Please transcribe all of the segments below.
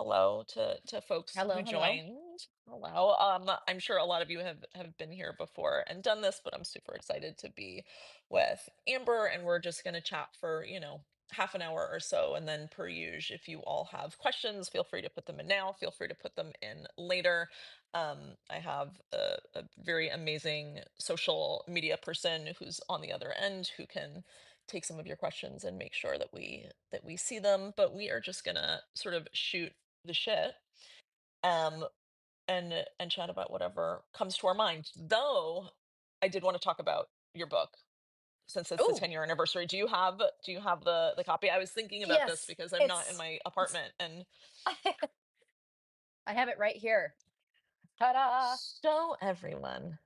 hello to folks who Hello, hello. joined. Hello. I'm sure a lot of you have been here before and done this, but I'm super excited to be with Amber, and we're just going to chat for half an hour or so, and then per usual, if you all have questions, feel free to put them in now. Feel free to put them in later. I have a very amazing social media person who's on the other end who can take some of your questions and make sure that we see them. But we are just gonna sort of shoot the shit, um and chat about whatever comes to our mind. Though I did want to talk about your book since it's the Oh, 10-year anniversary. Do you have the copy? I was thinking about this yes, because I'm not in it's my it's apartment, and I have it right here. Ta-da! show everyone.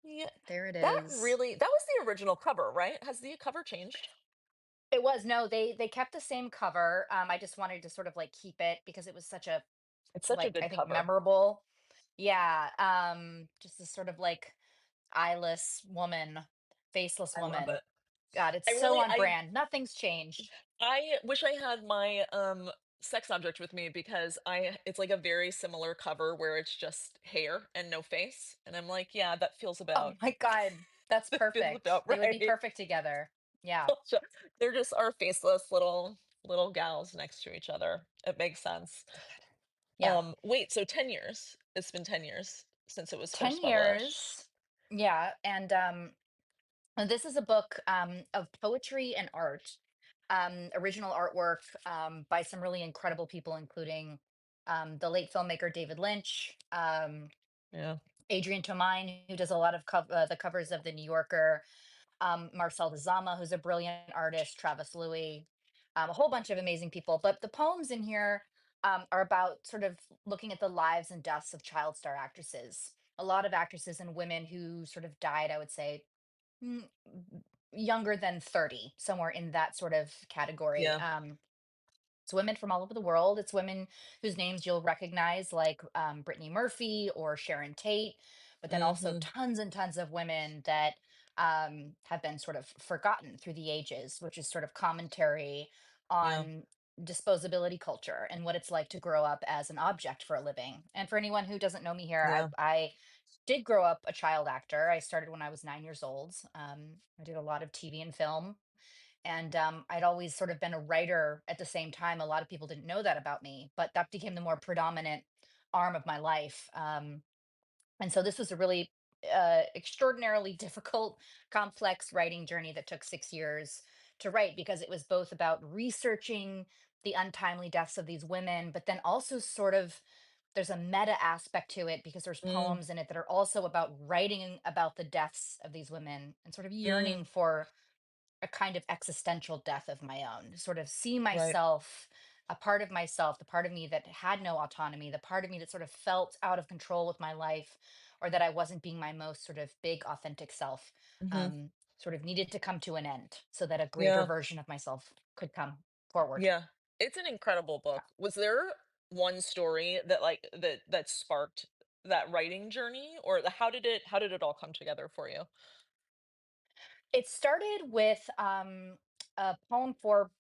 Yeah, There it that is. really that was the original cover, right? Has the cover changed? It was no, they kept the same cover. I just wanted to sort of like keep it because it was such a It's such a like I good think cover. memorable. Yeah, just this sort of like eyeless woman, faceless I love woman. it. God, it's I so really on brand. Nothing's changed. I wish I had my sex object with me because I it's like a very similar cover where it's just hair and no face. And I'm like, yeah, that feels Oh about my God, that's that feels perfect. about They would be right. perfect together. Yeah, So they're just our faceless little gals next to each other. It makes sense. yeah. Wait, so 10 years. It's been 10 years since it was 10 first published. years. Yeah, and this is a book of poetry and art, original artwork by some really incredible people, including the late filmmaker David Lynch, Yeah. Adrian Tomine, who does a lot of the covers of The New Yorker, Marcel Zama, who's a brilliant artist, Travis Louis, a whole bunch of amazing people. But the poems in here are about sort of looking at the lives and deaths of child star actresses. A lot of actresses and women who sort of died, I would say, Mm, younger than 30, somewhere in that sort of category. Yeah. It's women from all over the world. It's women whose names you'll recognize, like Brittany Murphy or Sharon Tate, but then also Mhm. tons and tons of women that have been sort of forgotten through the ages, which is sort of commentary Yeah. on disposability culture and what it's like to grow up as an object for a living. And for anyone who doesn't know me here, Yeah. I did grow up a child actor. I started when I was 9 years old. I did a lot of TV and film, and I'd always sort of been a writer at the same time. A lot of people didn't know that about me, but that became the more predominant arm of my life. And so this was a really extraordinarily difficult, complex writing journey that took 6 years to write because it was both about researching the untimely deaths of these women, but then also sort of there's a meta aspect to it because there's Mm, poems in it that are also about writing about the deaths of these women and sort of yearning mm, for a kind of existential death of my own, to sort of see right. myself, a part of myself, the part of me that had no autonomy, the part of me that sort of felt out of control with my life, or that I wasn't being my most sort of big, authentic self, Mhm. um, sort of needed to come to an end so that a greater Yeah. version of myself could come forward. Yeah. It's an incredible Yeah. book. Was there one story that that sparked that writing journey, or how did it all come together for you? It started with a poem for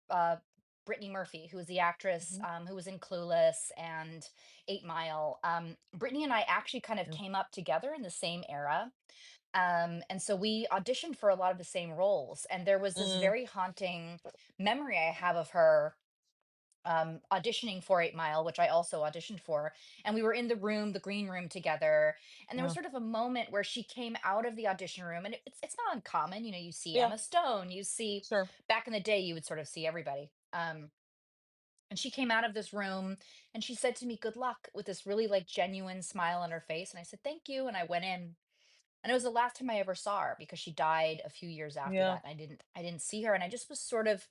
Brittany Murphy, who was the actress Mhm. who was in Clueless and 8 Mile. Brittany and I actually kind of Yeah. came up together in the same era. And so we auditioned for a lot of the same roles. And there was this Mm, very haunting memory I have of her auditioning for 8 Mile, which I also auditioned for. And we were in the room, the green room together. And there was yeah. sort of a moment where she came out of the audition room. And it's not uncommon. You know, you see Yeah. Emma Stone, you see, Sure. back in the day, you would sort of see everybody. And she came out of this room and she said to me, "Good luck," with this really like genuine smile on her face. And I said, "Thank you." And I went in. And it was the last time I ever saw her because she died a few years after Yeah. that. And I didn't see her. And I just was sort of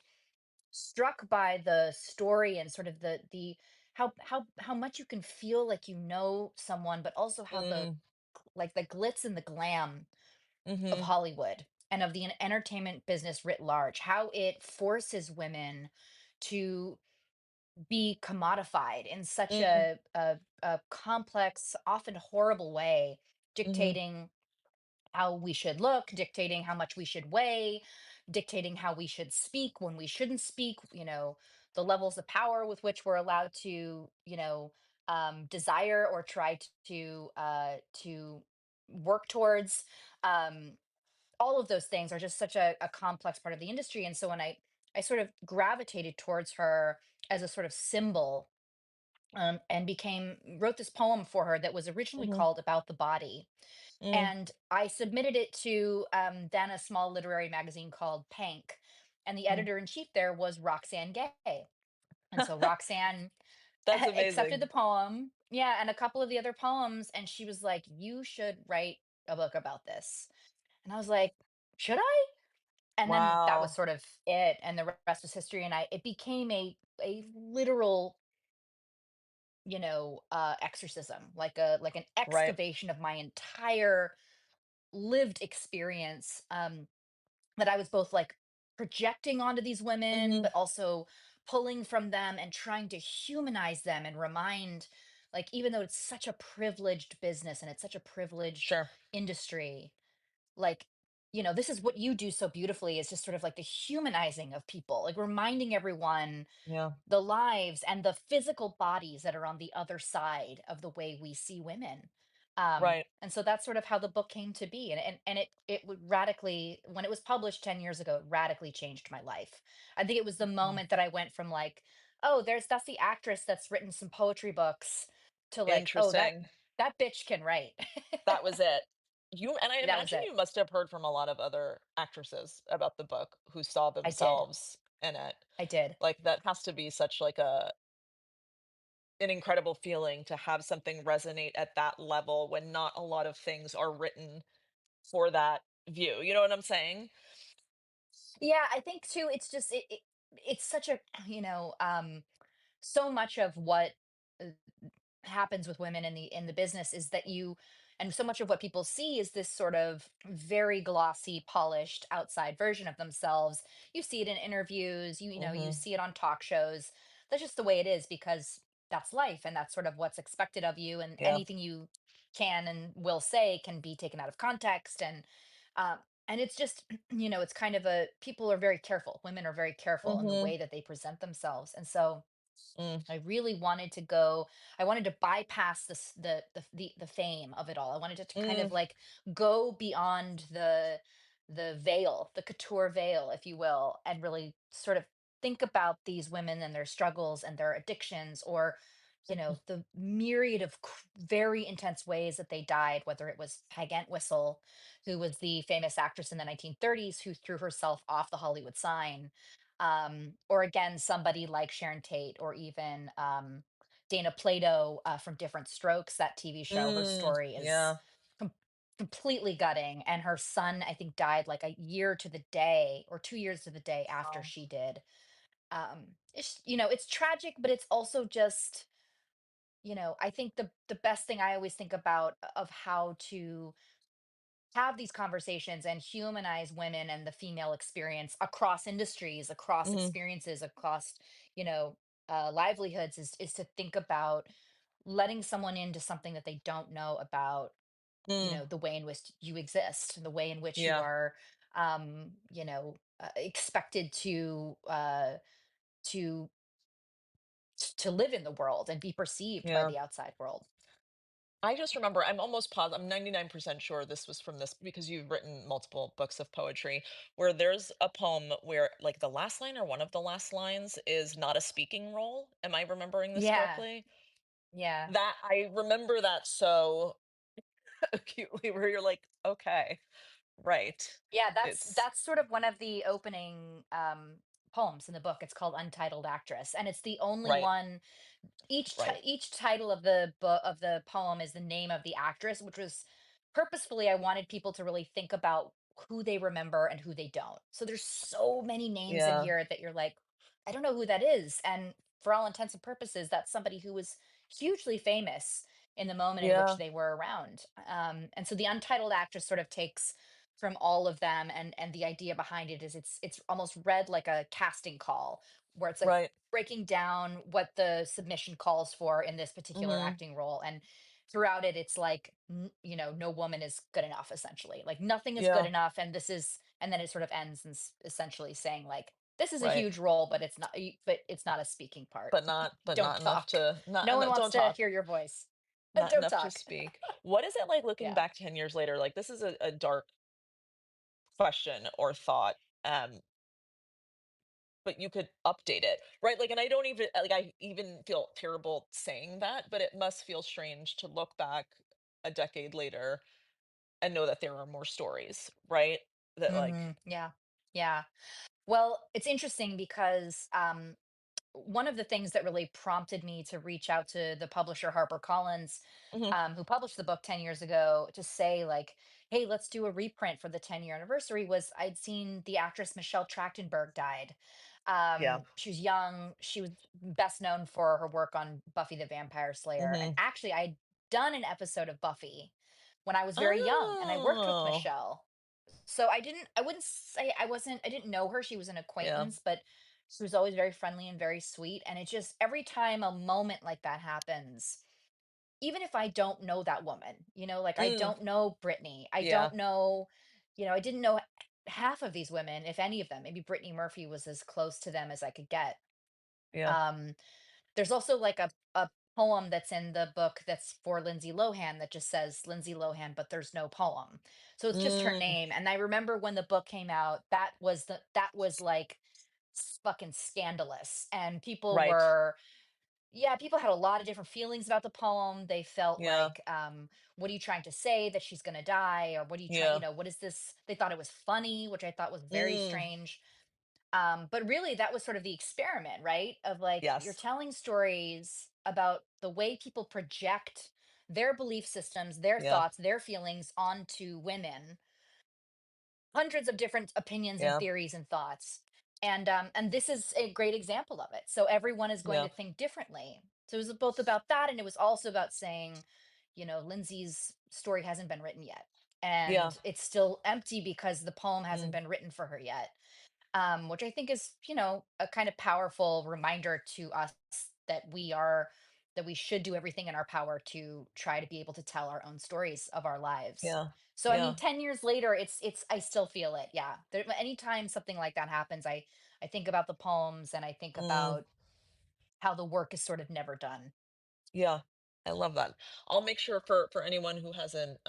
struck by the story and sort of the how much you can feel like you know someone, but also how the Mm, like the glitz and the glam of mhm. Hollywood and of the entertainment business writ large, how it forces women to be commodified in such Mm, a complex, often horrible way, mhm. dictating how we should look, dictating how much we should weigh, dictating how we should speak when we shouldn't speak, you know, the levels of power with which we're allowed to, desire or try to work towards. Um, all of those things are just such a complex part of the industry. And so when I sort of gravitated towards her as a sort of symbol, and became wrote this poem for her that was originally Mhm. called About the Body. Mm. And I submitted it to then a small literary magazine called Pank. And the Mm. editor in chief there was Roxane Gay. And so Roxanne That's accepted the amazing. poem. Yeah. And a couple of the other poems. And she was like, "You should write a book about this." And I was like, "Should I?" And then that was Wow. sort of it. And the rest was history. And it became a literal, exorcism, like an Right. excavation of my entire lived experience, that I was both like projecting onto these women, Mhm. but also pulling from them and trying to humanize them and remind, like, even though it's such a privileged business and it's such a privileged Sure. industry, like, this is what you do so beautifully, is just sort of like the humanizing of people, like reminding everyone Yeah. the lives and the physical bodies that are on the other side of the way we see women. Right. And so that's sort of how the book came to be. And it would radically, when it was published 10 years ago, it radically changed my life. I think it was the Mm. moment that I went from like, oh, that's the actress that's written some poetry books, to like, oh, Interesting. that bitch can write. That was it. You and I That was imagine it. you must have heard from a lot of other actresses about the book who saw I did. themselves in it. I did. Like, that has to be such, like, an incredible feeling to have something resonate at that level when not a lot of things are written for that view, you know what I'm saying? Yeah, I think too, it's just it's such a, so much of what uh, happens with women in the business is that and so much of what people see is this sort of very glossy, polished outside version of themselves. You see it in interviews, you Mhm. see it on talk shows. That's just the way it is, because that's life and that's sort of what's expected of you, and Yeah. anything you can and will say can be taken out of context. And it's just, it's kind of a, people are very careful, women are very careful in the Mhm. way that they present themselves. And so Mm. I really wanted to go, I wanted to bypass this the fame of it all. I wanted it to kind Mm. of like go beyond the veil, the couture veil, if you will, and really sort of think about these women and their struggles and their addictions, or the myriad of very intense ways that they died, whether it was Peg Entwistle, who was the famous actress in the 1930s who threw herself off the Hollywood sign, or again somebody like Sharon Tate, or even Dana Plato, from Different Strokes, that TV show. Her Mm. story is Yeah. com- completely gutting, and her son, I think, died like a year to the day, or 2 years to the day after Wow. she did. It's tragic, but it's also just, I think the best thing I always think about of how to have these conversations and humanize women and the female experience across industries, across Mhm. experiences, across, you know, livelihoods, is to think about letting someone into something that they don't know about, Mm. the way in which you exist, the way in which you Yeah. are, expected to to live in the world and be perceived by Yeah. the outside world. I just remember, I'm almost positive, I'm 99% sure this was from this because you've written multiple books of poetry, where there's a poem where, like, the last line or one of the last lines is not a speaking role. Am I remembering this Yeah, correctly? yeah. That I remember that so acutely, where you're like, "Okay, right." Yeah, that's It's that's sort of one of the opening poems in the book. It's called Untitled Actress, and it's the only right, one. right. Each title of the book, of the poem, is the name of the actress, which was purposefully, I wanted people to really think about who they remember and who they don't. So there's so many names in Yeah, here that you're like, I don't know who that is. And for all intents and purposes, that's somebody who was hugely famous in the moment in which yeah, they were around. And so the untitled actress sort of takes from all of them, and the idea behind it is it's almost read like a casting call, where it's like right. breaking down what the submission calls for in this particular Mhm, acting role. And throughout it, it's like, no woman is good enough, essentially, like nothing is good yeah, enough, and this is, and then it sort of ends and essentially saying like, This is a right? huge role, but it's not a speaking part. But Don't not enough talk. to No one wants don't to talk. hear your voice. Not Don't enough to talk. speak. What is it like looking Yeah. back 10 years later? Like, this is a dark question or thought, um, but you could update it, right? Like, and I don't even like, I even feel terrible saying that, but it must feel strange to look back a decade later and know that there are more stories, right? That like, Yeah. Yeah. Well, it's interesting because one of the things that really prompted me to reach out to the publisher HarperCollins, mhm, who published the book 10 years ago, to say, like, hey, let's do a reprint for the 10-year anniversary, was I'd seen the actress Michelle Trachtenberg died. yeah, She was young. She was best known for her work on Buffy the Vampire Slayer. And mhm. actually, I'd done an episode of Buffy when I was very young and I worked with Oh, Michelle. So I wouldn't say I didn't know her. She was an yeah, acquaintance, but she was always very friendly and very sweet. And it just, every time a moment like that happens, even if I don't know that woman, like I mm, don't know Brittany, I yeah, don't know, I didn't know half of these women, if any of them. Maybe Brittany Murphy was as close to them as I could get. yeah, Um, there's also like a poem that's in the book that's for Lindsay Lohan that just says Lindsay Lohan, but there's no poem. So it's just her mm, name. And I remember when the book came out, that was like fucking scandalous. And right, people had a lot of different feelings about the poem. They felt yeah, like, what are you trying to say, that she's gonna die? Or what are you trying, yeah, what is this? They thought it was funny, which I thought was very mm, strange. But really, that was sort of the experiment, right? Of like, you're yes, telling stories about the way people project their belief systems, their yeah, thoughts, their feelings onto women, hundreds of different opinions and yeah, theories and thoughts. And this is a great example of it. So everyone is going yeah, to think differently. So it was both about that, and it was also about saying, Lindsay's story hasn't been written yet. yeah, And it's still empty because the poem hasn't mm, been written for her yet, which I think is, a kind of powerful reminder to us that that we should do everything in our power to try to be able to tell our own stories of our lives. yeah, So I mean, yeah, 10 years later, it's I still feel it. Yeah. Anytime something like that happens, I think about the poems, and I think mm. about how the work is sort of never done. Yeah, I love that. I'll make sure for anyone who hasn't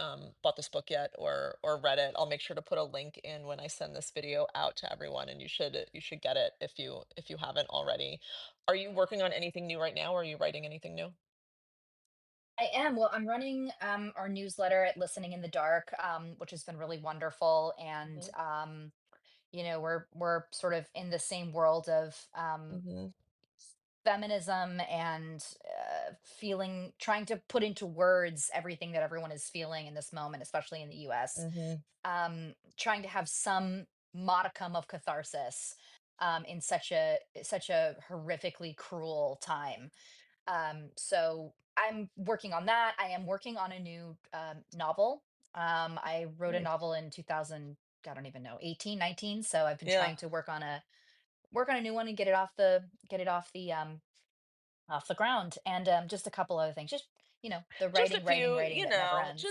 bought this book yet or read it, I'll make sure to put a link in when I send this video out to everyone, and you should get it if you haven't already. Are you working on anything new right now? Or are you writing anything new? I am. Well, I'm running our newsletter at Listening in the Dark, which has been really wonderful. And Hmm. we're sort of in the same world of Hmm. feminism and trying to put into words everything that everyone is feeling in this moment, especially in the US. Hmm. Trying to have some modicum of catharsis in such a horrifically cruel time. So I'm working on that. I am working on a new novel. I wrote a Nice. novel in 2000, I don't even know, 18, 19. So I've been Yeah. trying to work on a new one and get it off the ground, and just a couple other things. Just, the Just a writing, writing, few, writing that never ends.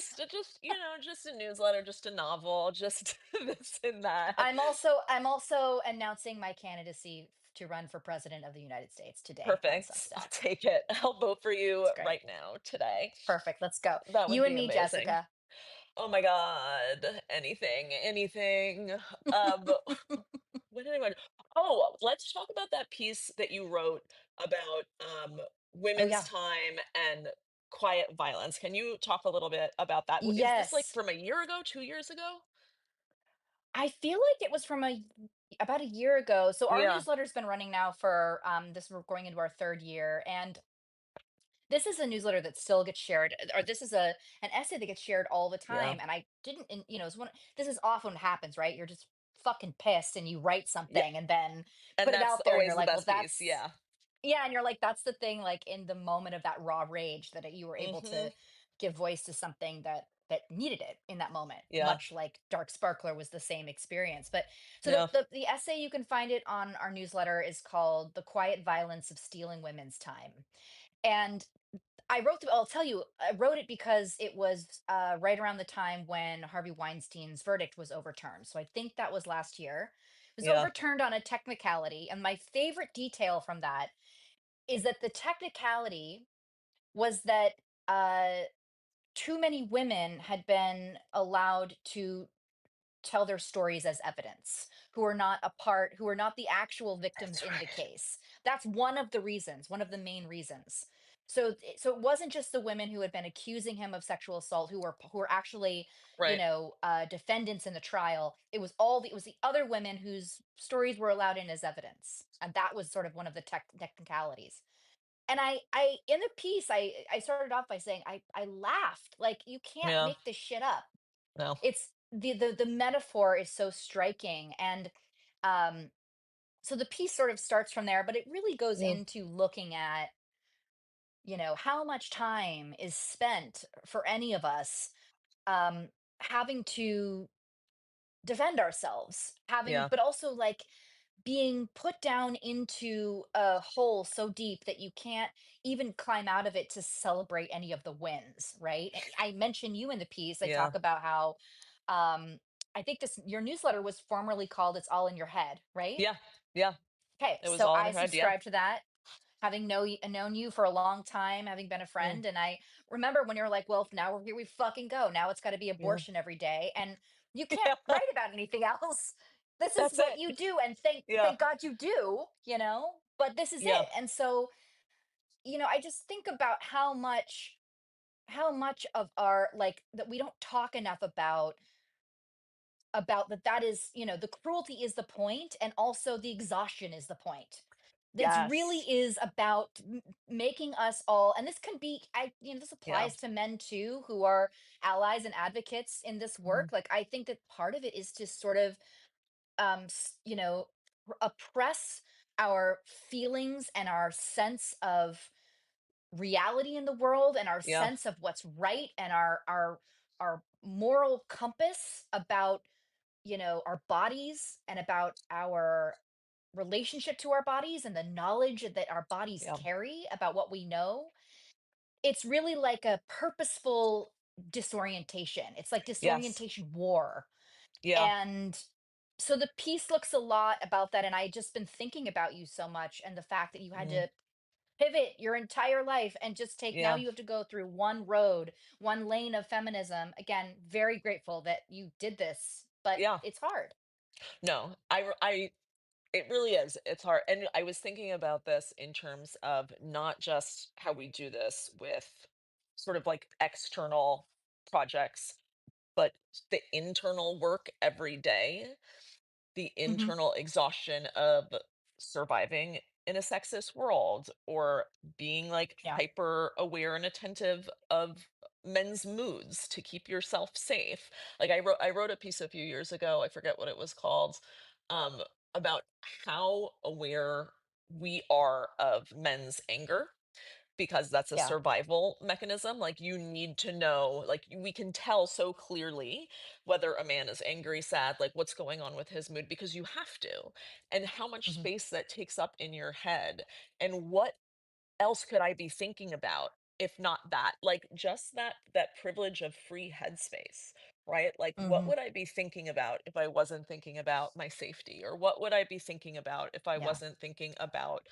just a newsletter, just a novel, just this and that. I'm also announcing my candidacy to run for president of the United States today on Perfect. I'll Substack. take it. I'll vote for It's you great. right now, today. Perfect. Let's go. That would You and be me, amazing. Jessica. Oh my God. Anything, anything. What did I want? Oh, let's talk about that piece that you wrote about Oh women's yeah. time and quiet violence. Can you talk a little bit about that? Is this like Yes. from a year ago, 2 years ago? I feel like it was from about a year ago. So our Yeah, newsletter's been running now for we're going into our third year, and this is a newsletter that still gets shared, or this is an essay that gets shared all the yeah, time. And I didn't, and, it's one. This is often what happens, right? You're just fucking pissed, and you write yeah. something, and then And put it that's out there, and you're always the like, well, best piece. that's Yeah. yeah, and you're like, that's the thing. Like in the moment of that raw rage, that you were able Hmm. to give voice to something that needed it in that moment. Yeah. Much like Dark Sparkler was the same experience. But so Yeah. the essay, you can find it on our newsletter, is called "The Quiet Violence of Stealing Women's Time." And I'll tell you, I wrote it because it was right around the time when Harvey Weinstein's verdict was overturned. So I think that was last year. was Yeah. overturned on a technicality. And my favorite detail from that is that the technicality was that uh, too many women had been allowed to tell their stories as evidence, who are not the actual victims That's in the right. case. That's one of the reasons, one of the main reasons. So it wasn't just the women who had been accusing him of sexual assault who were actually, Right. defendants in the trial. It was the other women whose stories were allowed in as evidence, and that was sort of one of the technicalities. And I in the piece, I started off by saying I laughed, like, you can't Yeah. make this shit up. No. It's the metaphor is so striking. And um so the piece sort of starts from there, but it really goes Mm. into looking at, how much time is spent for any of us, um having to defend ourselves, having Yeah. but also, like, being put down into a hole so deep that you can't even climb out of it to celebrate any of the wins, right? I mention you in the piece. I Yeah. talk about how, um, I think this your newsletter was formerly called "It's All in Your Head," right? Yeah. Yeah. Okay, It was so all in I her head. Yeah. subscribe to that, having known you for a long time, having been a Mm. friend. And I remember when you're like, "Well, now here we fucking go. Now it's got to be Yeah. abortion every day," and you can't Yeah. write about anything else. This is That's what it. you do, and thank Yeah. thank God you do. But this is Yeah. it. And so, I just think about how much of our, like, that we don't talk enough about that is, the cruelty is the point, and also the exhaustion is the point. That's really Yes. is about making us all, and this can be, this Yeah. applies to men too, who are allies and advocates in this Mhm. work. Like, I think that part of it is to sort of, oppress our feelings and our sense of reality in the world, and our Yeah. sense of what's right, and our moral compass about, our bodies, and about our relationship to our bodies, and the knowledge that our bodies Yeah. carry about what we know. It's really like a purposeful disorientation. It's like Yes. disorientation war. Yeah. And so the piece looks a lot about that. And I just been thinking about you so much, and the fact that you had Mm. to pivot your entire life and just take, now Yeah. you have to go through one road, one lane of feminism. Again, very grateful that you did this, but Yeah. it's hard. No. It really is. It's hard. And I was thinking about this in terms of not just how we do this with sort of like external projects, but the internal work every day, the Hmm. internal exhaustion of surviving in a sexist world, or being like Yeah. hyper aware and attentive of men's moods to keep yourself safe. Like I wrote a piece a few years ago, I forget what it was called, um about how aware we are of men's anger, because that's a Yeah. survival mechanism. Like, you need to know, like, we can tell so clearly whether a man is angry, sad, like what's going on with his mood, because you have to. And how much Hmm. space that takes up in your head, and what else could I be thinking about if not that? Like, just that privilege of free headspace, right? Like, what Hmm. would I be thinking about if I wasn't thinking about my safety? Or what would I be thinking about if I Yeah. wasn't thinking about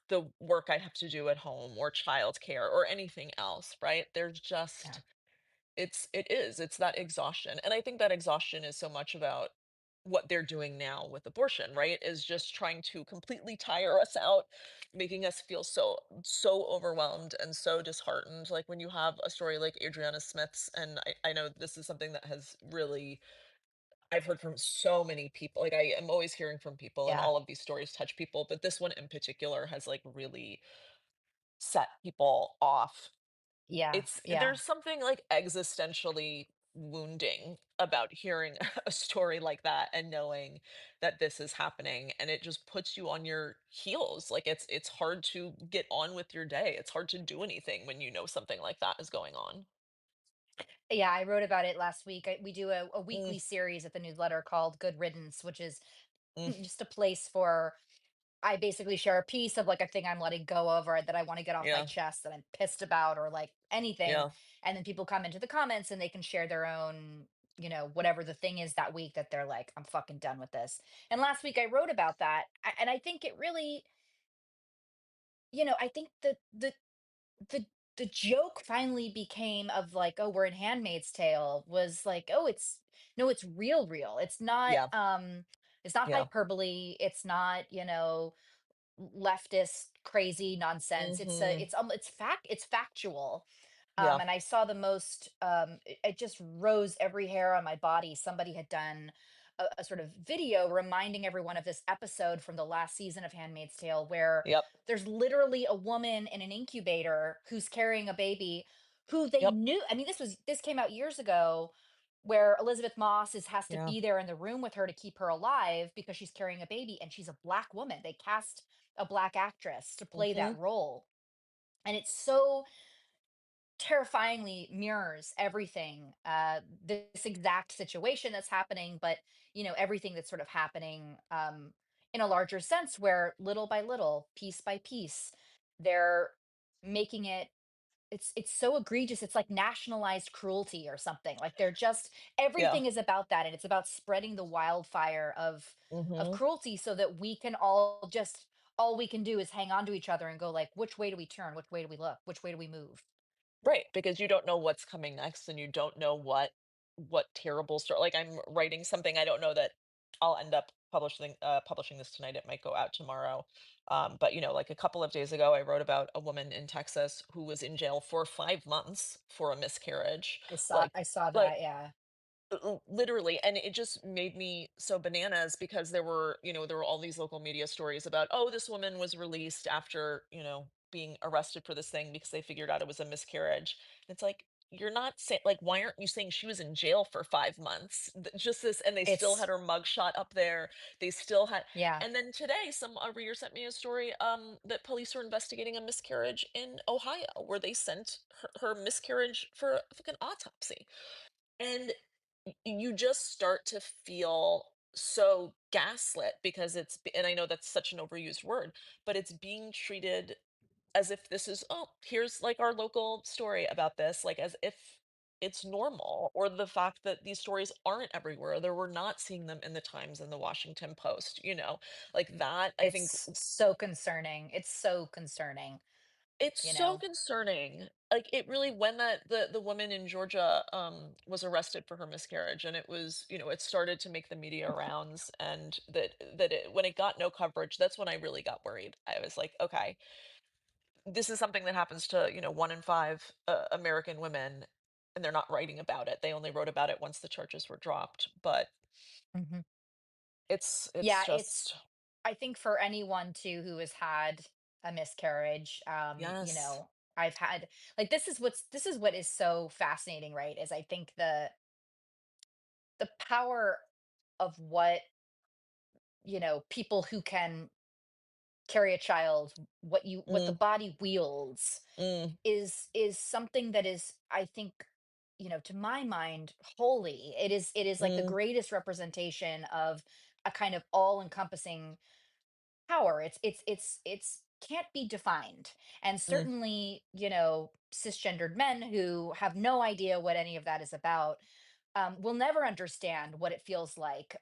the work I have to do at home, or childcare, or anything else, right? There's Yeah. just it's that exhaustion. And I think that exhaustion is so much about what they're doing now with abortion, right? Is just trying to completely tire us out, making us feel so overwhelmed and so disheartened. Like, when you have a story like Adriana Smith's, and I know this is something that has really, I've heard from so many people. Like, I am always hearing from people, and Yeah. all of these stories touch people, but this one in particular has like really set people off. Yeah. Yeah. There's something like existentially wounding about hearing a story like that, and knowing that this is happening, and it just puts you on your heels. Like, it's hard to get on with your day. It's hard to do anything when you know something like that is going on. Yeah, I wrote about it last week. We do a Mm. weekly series at the newsletter called Good Riddance, which is Mm. just a place for, I basically share a piece of, like, a thing I'm letting go over that I want to get off my Yeah. chest, that I'm pissed about, or like anything. Yeah. And then people come into the comments and they can share their own whatever the thing is that week that they're like, I'm fucking done with this. And last week I wrote about that. And I think it really, I think the the joke finally became of like, oh, we're in Handmaid's Tale, was like, oh, it's no, it's real. Yeah. It's not Yeah. hyperbole. It's not, leftist crazy nonsense. Mhm. It's factual. Yeah. And I saw the most it just rose every hair on my body. Somebody had done a sort of video reminding everyone of this episode from the last season of Handmaid's Tale where Yep. there's literally a woman in an incubator who's carrying a baby who they Yep. knew. I mean, this came out years ago, where Elizabeth Moss has to Yeah. be there in the room with her to keep her alive because she's carrying a baby, and she's a black woman. They cast a black actress to play that Mhm. role. And it's so terrifyingly mirrors everything, this exact situation that's happening, but everything that's sort of happening, in a larger sense, where little by little, piece by piece, they're making it, it's so egregious. It's like nationalized cruelty or something. Like they're just, Yeah. everything is about that, and it's about spreading the wildfire of Mhm. cruelty so that we can all just, all we can do is hang on to each other and go like, which way do we turn? Which way do we look? Which way do we move? Right, because you don't know what's coming next and you don't know what terrible story, like, I'm writing something, I don't know that I'll end up publishing this tonight, it might go out tomorrow. But, like, a couple of days ago, I wrote about a woman in Texas who was in jail for 5 months for a miscarriage. Like I saw like that, yeah. Literally, and it just made me so bananas because there were all these local media stories about, oh, this woman was released after, being arrested for this thing because they figured out it was a miscarriage. And it's like, you're not saying, like, why aren't you saying she was in jail for 5 months? Just this, and they still had It's her mugshot up there. They still had, yeah, and then today, a reader sent me a story that police were investigating a miscarriage in Ohio where they sent her miscarriage for a fucking autopsy. And you just start to feel so gaslit because and I know that's such an overused word, but it's being treated as if this is, oh, here's like our local story about this, like as if it's normal, or the fact that these stories aren't everywhere, that we're not seeing them in the Times and the Washington Post, like that, I think. it's so concerning. It's so concerning, It's you so know. concerning. Like, it really, when the woman in Georgia was arrested for her miscarriage, and it started to make the media rounds, and when it got no coverage, that's when I really got worried. I was like, okay, this is something that happens to, 1 in 5 American women, and they're not writing about it. They only wrote about it once the charges were dropped, but Mhm. it's Yeah, it's, just. I think for anyone too who has had a miscarriage, Yes. I've had, like, this is what is so fascinating, right? Is I think the power of what, people who can carry a child, what the Mm, body wields, mm, is something that is, I think, to my mind, holy. It is like the mm, greatest representation of a kind of all-encompassing power. It's can't be defined. And mm, certainly, cisgendered men who have no idea what any of that is about, will never understand what it feels like.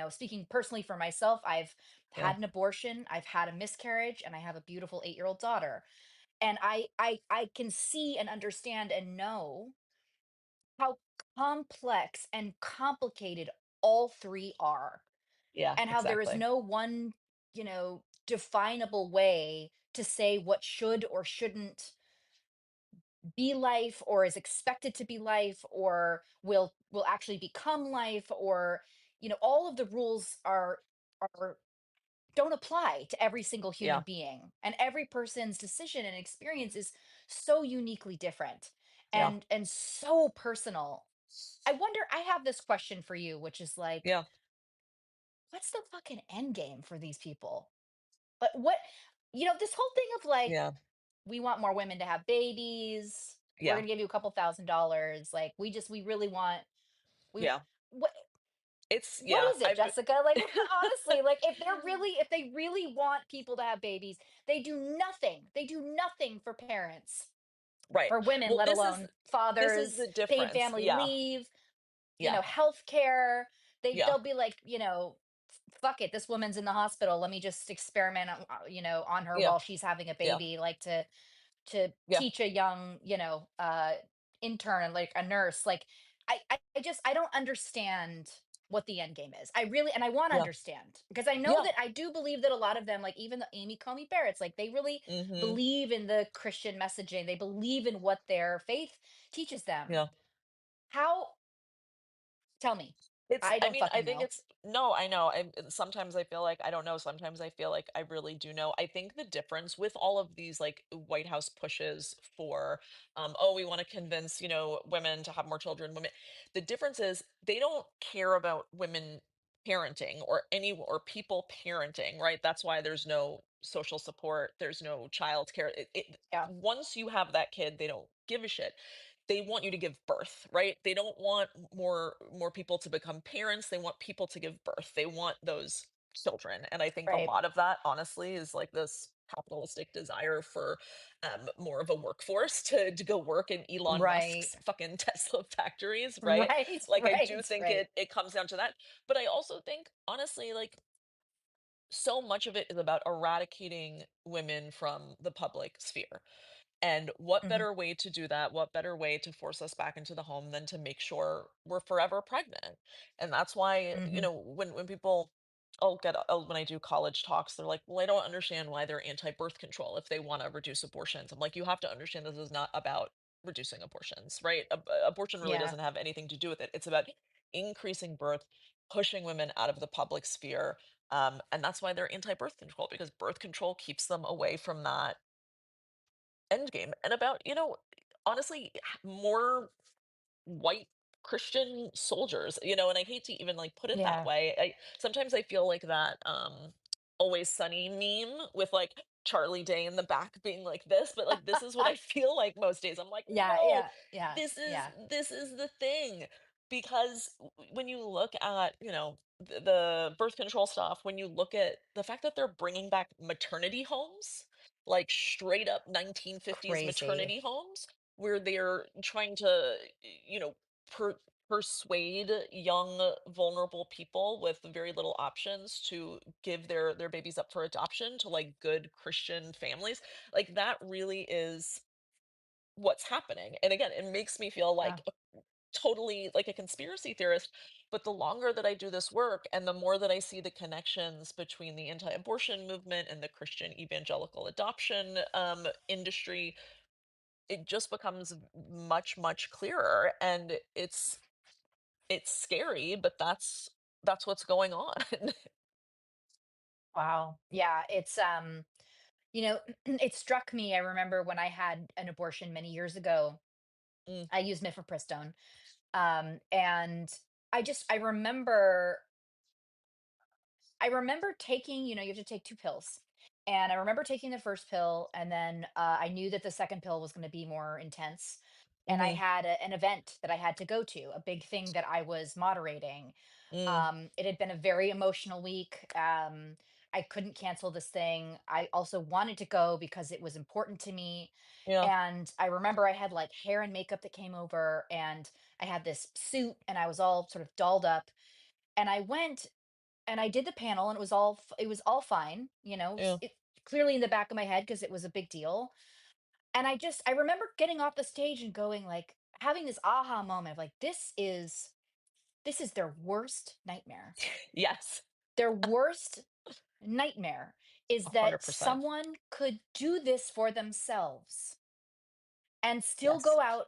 Speaking personally for myself, I've yeah, had an abortion, I've had a miscarriage, and I have a beautiful 8-year-old daughter. And I can see and understand and know how complex and complicated all three are, yeah, and how there is exactly. no one, definable way to say what should or shouldn't be life, or is expected to be life, or will actually become life, or all of the rules are don't apply to every single human Yeah. being, and every person's decision and experience is so uniquely different, Yeah. and so personal. I wonder, I have this question for you, which is like, Yeah. what's the fucking end game for these people? But what, this whole thing of like, Yeah. we want more women to have babies. We're Yeah. gonna give you a couple $1,000s. Like, we really want, we Yeah. what what Yeah. is it, Jessica? Like, honestly, like, if they really want people to have babies, they do nothing. They do nothing for parents, Right. for women, Well, let this is alone this is fathers, the paid difference. family Yeah. leave. you Yeah. know, healthcare. Yeah. They'll be like, fuck it, this woman's in the hospital. Let me just experiment on, on her Yeah. while she's having a Yeah. baby, like to Yeah. teach a young, intern, like a nurse. Like I just I don't understand what the end game is. I really, and I want to Yeah. understand, because I know Yeah. that I do believe that a lot of them, like even the Amy Comey Barrett's, like they really Mhm. believe in the Christian messaging. They believe in what their faith teaches them. Yeah. How, tell me. It's I I don't mean, I fucking think know. it's no, I know. Sometimes I feel like I don't know, sometimes I feel like I really do know. I think the difference with all of these like White House pushes for oh, we want to convince, women to have more children, women. The difference is they don't care about women parenting or people parenting, right? That's why there's no social support, there's no child care. Yeah. Once you have that kid, they don't give a shit. They want you to give birth, right? They don't want more people to become parents. They want people to give birth. They want those children. And I think a Right. lot of that honestly is like this capitalistic desire for more of a workforce to go work in Elon Right. Musk's fucking Tesla factories, right? Right. Like I do Right. think Right. it comes down to that. But I also think honestly, like so much of it is about eradicating women from the public sphere. And what Hmm. better way to do that? What better way to force us back into the home than to make sure we're forever pregnant? And that's why, Hmm. when people when I do college talks, they're like, "Well, I don't understand why they're anti-birth control if they want to reduce abortions." I'm like, "You have to understand this is not about reducing abortions, right? Abortion really Yeah. doesn't have anything to do with it. It's about increasing birth, pushing women out of the public sphere, and that's why they're anti-birth control because birth control keeps them away from that Endgame and about, honestly, more white Christian soldiers, and I hate to even like put it that Yeah. way. Sometimes I feel like that Always Sunny meme with like Charlie Day in the back being like this, but like this is what I feel like most days. I'm like, Yeah. no, Yeah. Yeah. Yeah. this is the thing. Because when you look at, the birth control stuff, when you look at the fact that they're bringing back maternity homes, like straight up 1950s Crazy. maternity homes, where they're trying to, you know, per- persuade young vulnerable people with very little options to give their babies up for adoption to like good Christian families. Like that really is what's happening. And again, it makes me feel Yeah. like totally like a conspiracy theorist. But the longer that I do this work and the more that I see the connections between the anti-abortion movement and the Christian evangelical adoption industry, it just becomes much much clearer, and it's scary, but that's what's going on. Wow. Yeah. It struck me. I remember when I had an abortion many years ago, Mm, I used mifepristone. And I remember taking, you have to take two pills. And I remember taking the first pill, and then I knew that the second pill was going to be more intense. And I mhm, had an event that I had to go to, a big thing that I was moderating. mm, It had been a very emotional week. I couldn't cancel this thing. I also wanted to go because it was important to me. yeah, And I remember I had like hair and makeup that came over, and I had this suit, and I was all sort of dolled up. And I went and I did the panel, and it was all fine. yeah, It clearly in the back of my head because it was a big deal. And I remember getting off the stage and going like, having this aha moment of like, this is their worst nightmare. yes, Their worst nightmare is that 100%, someone could do this for themselves and still yes, go out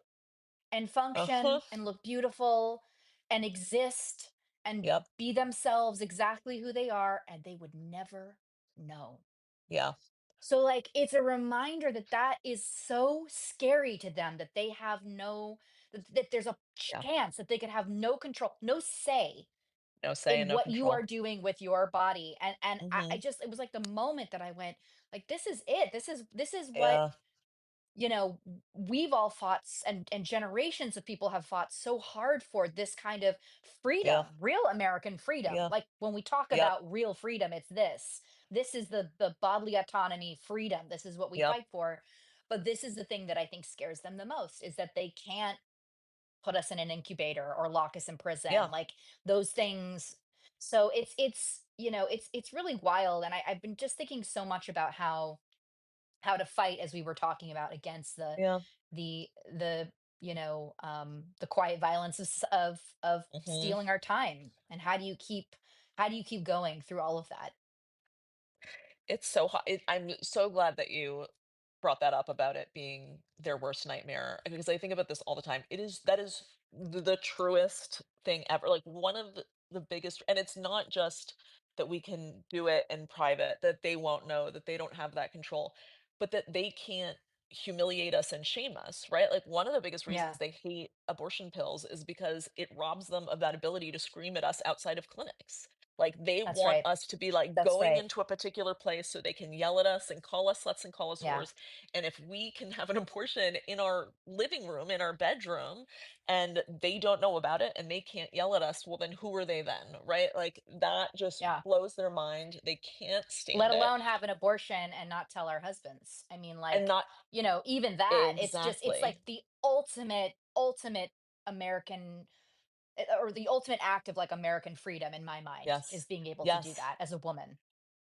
and uh-huh, function and look beautiful and exist and yep, be themselves exactly who they are, and they would never know. yeah, So, like, it's a reminder that that is so scary to them, that they have that there's a yeah, chance that they could have no control, no say no say in and no what you are control. doing with your body. And I Mhm, just, it was like the moment that I went, like, this is it. This is what, yeah, we've all fought, and generations of people have fought so hard for, this kind of yeah, freedom, real American freedom. yeah, Like when we talk yep, about real freedom, it's this is the bodily autonomy freedom. This is what we yep, fight for. But this is the thing that I think scares them the most, is that they can't put us in an incubator or lock us in prison, Yeah. like those things. So it's really wild. And I've been just thinking so much about how to fight, as we were talking about, against Yeah. the the quiet violence of Mhm. stealing our time. And how do you keep going through all of that? It's so hot. I'm so glad that you brought that up about it being their worst nightmare, because I think about this all the time. That is the truest thing ever. Like one of the biggest, and it's not just that we can do it in private, that they won't know, that they don't have that control, but that they can't humiliate us and shame us, right? Like one of the biggest reasons Yeah, they hate abortion pills is because it robs them of that ability to scream at us outside of clinics. Like, they that's want right. us to be, like, That's going right. into a particular place so they can yell at us and call us sluts and call us Yeah. whores, and if we can have an abortion in our living room, in our bedroom, and they don't know about it and they can't yell at us, well, then who are they then, right? Like, that just Yeah. blows their mind. They can't Let stand it, alone have an abortion and not tell our husbands. I mean, and like, not even that, it's exactly. like the ultimate American, or the ultimate act of like American freedom in my mind, is Yes. being able to do Yes. that as a woman.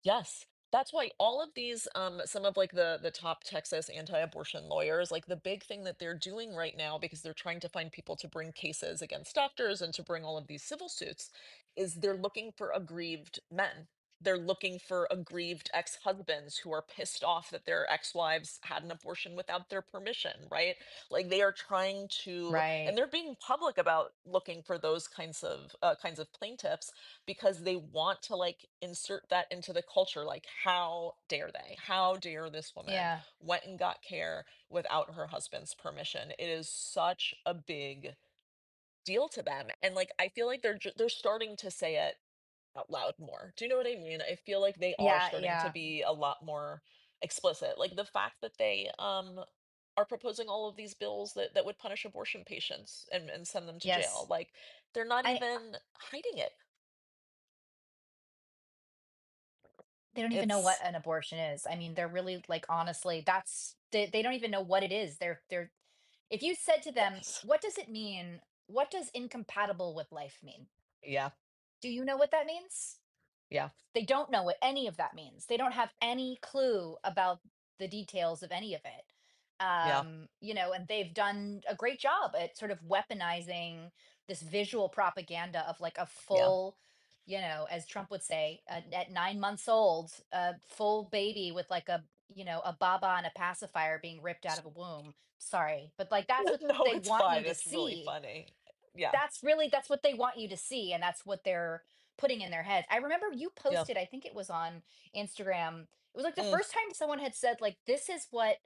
Yes. That's why all of these, some of like the top Texas anti-abortion lawyers, like the big thing that they're doing right now, because they're trying to find people to bring cases against doctors and to bring all of these civil suits, is they're looking for aggrieved men. They're looking for aggrieved ex-husbands who are pissed off that their ex-wives had an abortion without their permission, right? Like they are trying to, and Right. they're being public about looking for those kinds of plaintiffs, because they want to like insert that into the culture. Like, how dare they? How dare this woman Yeah. went and got care without her husband's permission? It is such a big deal to them, and like I feel like they're starting to say it out loud more. Do you know what I mean? I feel like they are Yeah. starting to Yeah. be a lot more explicit. Like the fact that they are proposing all of these bills that would punish abortion patients and send them to jail. Yes. Like they're not I even hiding it. They don't even know what It's an abortion is. I mean, they're really, like, honestly, they don't even know what it is. They're if you said to them, yes. "What does it mean? What does incompatible with life mean?" Yeah. Do you know what that means? Yeah. They don't know what any of that means. They don't have any clue about the details of any of it. Yeah. And they've done a great job at sort of weaponizing this visual propaganda of like a Yeah. full, as Trump would say, at 9 months old, a full baby with like a baba and a pacifier being ripped out of a womb. Sorry, but like that's what No, they it's want you fine. to It's really see. funny. Yeah. That's what they want you to see, and that's what they're putting in their heads. I remember you Yeah. posted, I think it was on Instagram. It was like the Mm. first time someone had said, like, this is what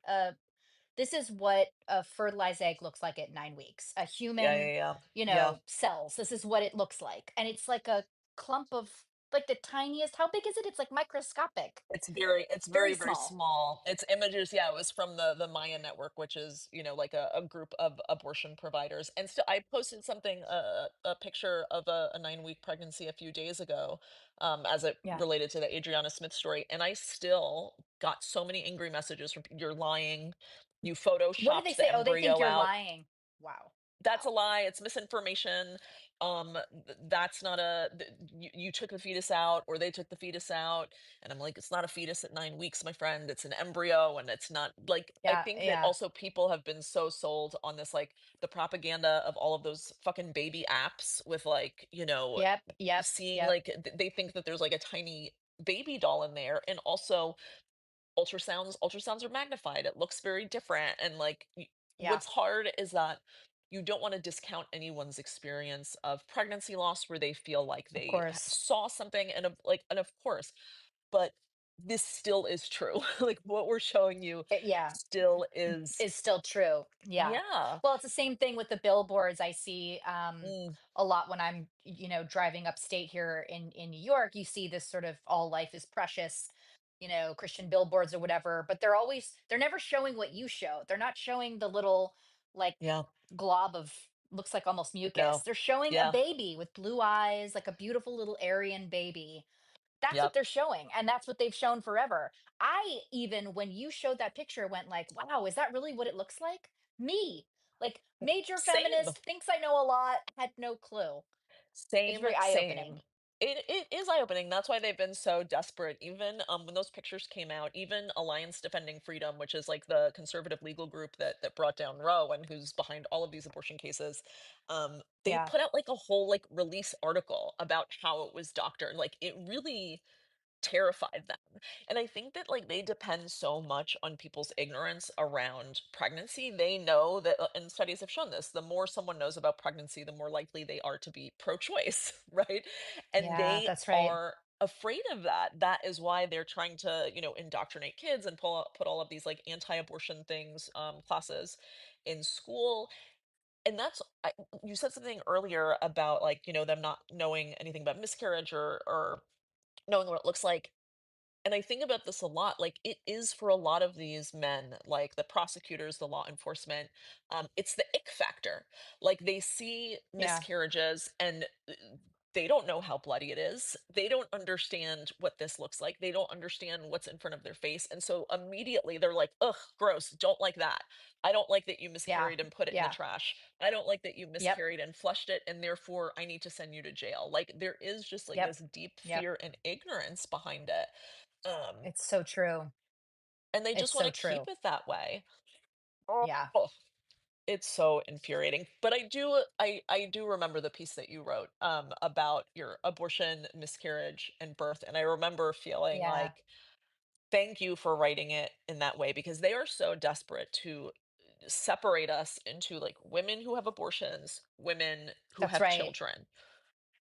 a fertilized egg looks like at 9 weeks. A Yeah, yeah, human, yeah. Yeah. cells. This is what it looks like. And it's like a clump of, like, the tiniest. How big is it? It's like microscopic. It's Very very, very small. small. It's images, yeah, it was from the Maya network, which is, like a group of abortion providers. And so I posted something, a picture of a 9-week pregnancy a few days ago, as it Yeah. related to the Adriana Smith story. And I still got so many angry messages from you're lying. You What did they photoshopped the say? Oh, they think embryo you're out. lying. Wow. That's a Wow. lie, it's misinformation. That's not you took the fetus out, or they took the fetus out. And I'm like, it's not a fetus at 9 weeks, my friend. It's an embryo, and it's not like I Yeah. think that Yeah. also people have been so sold on this, like the propaganda of all of those fucking baby apps with like, Yep. Yep. seeing Yep. like they think that there's like a tiny baby doll in there, and also ultrasounds are magnified, it looks very different, and like Yeah. what's hard is that you don't want to discount anyone's experience of pregnancy loss where they feel like Of they course. saw something, and of course, but this still is true. Like what we're showing you Yeah. still is. Is still true. Yeah. Yeah. Well, it's the same thing with the billboards I see, Mm, a lot when I'm, driving upstate here in New York. You see this sort of all life is precious, Christian billboards or whatever, but they're never showing what you show. They're not showing the little, like, yeah. glob of, looks like almost mucus. No. They're showing a Yeah. baby with blue eyes, like a beautiful little Aryan baby. That's what Yep. they're showing, and that's what they've shown forever. I even, when you showed that picture, went like, "Wow, is that really what it looks like?" Me. Like, Major Same. feminist, thinks I know a lot, had no clue. It's Same, very same. eye-opening. It is eye-opening. That's why they've been so desperate. Even when those pictures came out, even Alliance Defending Freedom, which is like the conservative legal group that brought down Roe and who's behind all of these abortion cases, they Yeah. put out like a whole like release article about how it was doctored. Like it really terrified them. And I think that like they depend so much on people's ignorance around pregnancy. They know that, and studies have shown this, the more someone knows about pregnancy, the more likely they are to be pro choice, right? And Yeah, they that's right. are afraid of that. That is why they're trying to, indoctrinate kids and put all of these like anti-abortion things, classes in school. And you said something earlier about like, them not knowing anything about miscarriage or knowing what it looks like, and I think about this a lot. Like, it is for a lot of these men, like the prosecutors, the law enforcement, it's the ick factor. Like, they see Yeah. miscarriages and they don't know how bloody it is. They don't understand what this looks like. They don't understand what's in front of their face. And so immediately they're like, ugh, gross, don't like that. I don't like that you Yeah. miscarried and put it in the Yeah. trash. I don't like that you Yep. miscarried and flushed it, and therefore I need to send you to jail. Like, there is just like Yep. this deep Yep. fear and ignorance behind it. Um, It's so true. and they It's just want so to keep true. it that way. Oh, Yeah. it's so infuriating. But I do remember the piece that you wrote about your abortion, miscarriage, and birth. And I remember feeling Yeah. like, thank you for writing it in that way because they are so desperate to separate us into like women who have abortions, women who That's have right. children.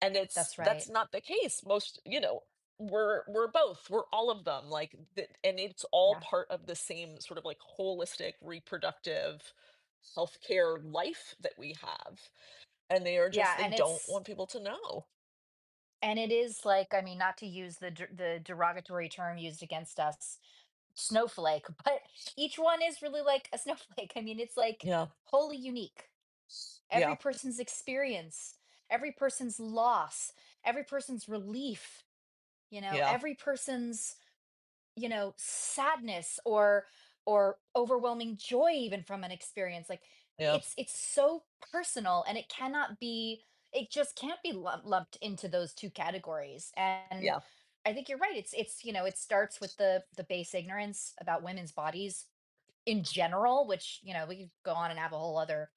And That's that's right. not the case. Most, we're both. We're all of them. Like and it's all Yeah. part of the same sort of like holistic reproductive healthcare life that we have. And Yeah, they don't want people to know. and it is like, I mean, not to use the derogatory term used against us, snowflake, but each one is really like a snowflake. I mean, it's like Yeah. wholly unique. Every Yeah. person's experience, every person's loss, every person's relief, Yeah. every person's, sadness or overwhelming joy even from an experience. Like Yeah. it's so personal, and it just can't be lumped into those two categories. And Yeah. I think you're right. It starts with the base ignorance about women's bodies in general, which, we could go on and have a whole other